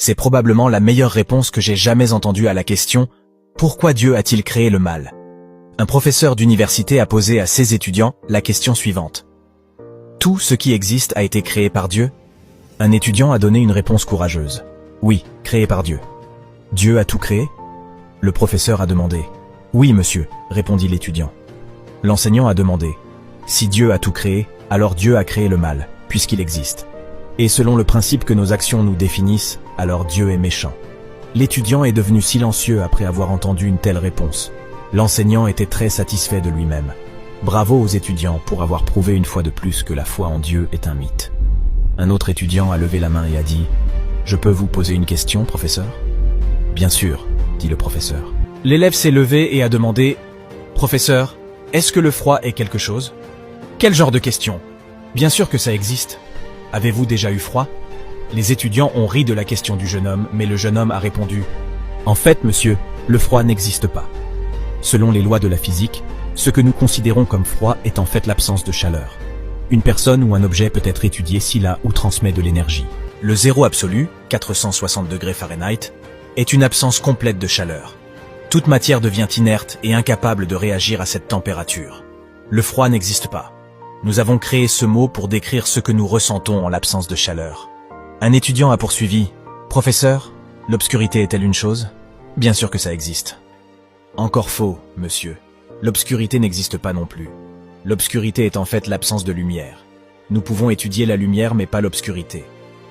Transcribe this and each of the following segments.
C'est probablement la meilleure réponse que j'ai jamais entendue à la question « Pourquoi Dieu a-t-il créé le mal ?» Un professeur d'université a posé à ses étudiants la question suivante. Tout ce qui existe a été créé par Dieu? Un étudiant a donné une réponse courageuse. Oui, créé par Dieu. Dieu a tout créé? Le professeur a demandé. Oui, monsieur, répondit l'étudiant. L'enseignant a demandé. Si Dieu a tout créé, alors Dieu a créé le mal, puisqu'il existe. Et selon le principe que nos actions nous définissent, alors Dieu est méchant. L'étudiant est devenu silencieux après avoir entendu une telle réponse. L'enseignant était très satisfait de lui-même. Bravo aux étudiants pour avoir prouvé une fois de plus que la foi en Dieu est un mythe. Un autre étudiant a levé la main et a dit « Je peux vous poser une question, professeur ?» « Bien sûr, » dit le professeur. L'élève s'est levé et a demandé « Professeur, est-ce que le froid est quelque chose ?» Quel genre de question? Bien sûr que ça existe. Avez-vous déjà eu froid? Les étudiants ont ri de la question du jeune homme, mais le jeune homme a répondu « En fait, monsieur, le froid n'existe pas. Selon les lois de la physique, ce que nous considérons comme froid est en fait l'absence de chaleur. Une personne ou un objet peut être étudié s'il a ou transmet de l'énergie. Le zéro absolu, 460 degrés Fahrenheit, est une absence complète de chaleur. Toute matière devient inerte et incapable de réagir à cette température. Le froid n'existe pas. Nous avons créé ce mot pour décrire ce que nous ressentons en l'absence de chaleur. Un étudiant a poursuivi « Professeur, l'obscurité est-elle une chose ?» Bien sûr que ça existe. Encore faux, monsieur. L'obscurité n'existe pas non plus. L'obscurité est en fait l'absence de lumière. Nous pouvons étudier la lumière mais pas l'obscurité.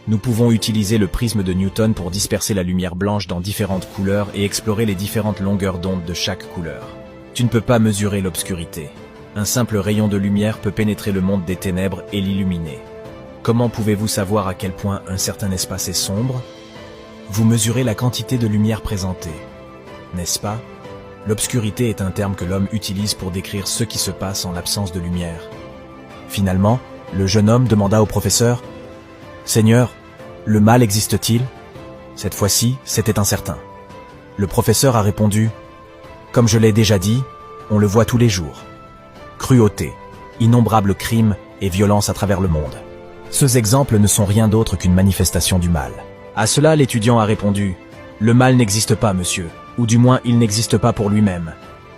Nous pouvons utiliser le prisme de Newton pour disperser la lumière blanche dans différentes couleurs et explorer les différentes longueurs d'onde de chaque couleur. Tu ne peux pas mesurer l'obscurité. Un simple rayon de lumière peut pénétrer le monde des ténèbres et l'illuminer. Comment pouvez-vous savoir à quel point un certain espace est sombre? Vous mesurez la quantité de lumière présentée. N'est-ce pas? L'obscurité est un terme que l'homme utilise pour décrire ce qui se passe en l'absence de lumière. Finalement, le jeune homme demanda au professeur « Seigneur, le mal existe-t-il » Cette fois-ci, c'était incertain. Le professeur a répondu « Comme je l'ai déjà dit, on le voit tous les jours. Cruauté, innombrables crimes et violences à travers le monde. Ces exemples ne sont rien d'autre qu'une manifestation du mal. » À cela, l'étudiant a répondu « Le mal n'existe pas, monsieur, ou du moins il n'existe pas pour lui-même.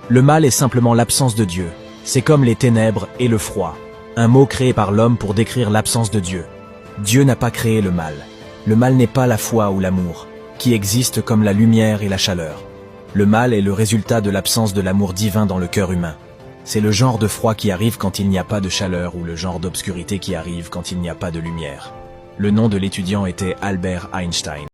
Le mal est simplement l'absence de Dieu. C'est comme les ténèbres et le froid, un mot créé par l'homme pour décrire l'absence de Dieu. Dieu n'a pas créé le mal. Le mal n'est pas la foi ou l'amour, qui existent comme la lumière et la chaleur. Le mal est le résultat de l'absence de l'amour divin dans le cœur humain. C'est le genre de froid qui arrive quand il n'y a pas de chaleur ou le genre d'obscurité qui arrive quand il n'y a pas de lumière. Le nom de l'étudiant était Albert Einstein.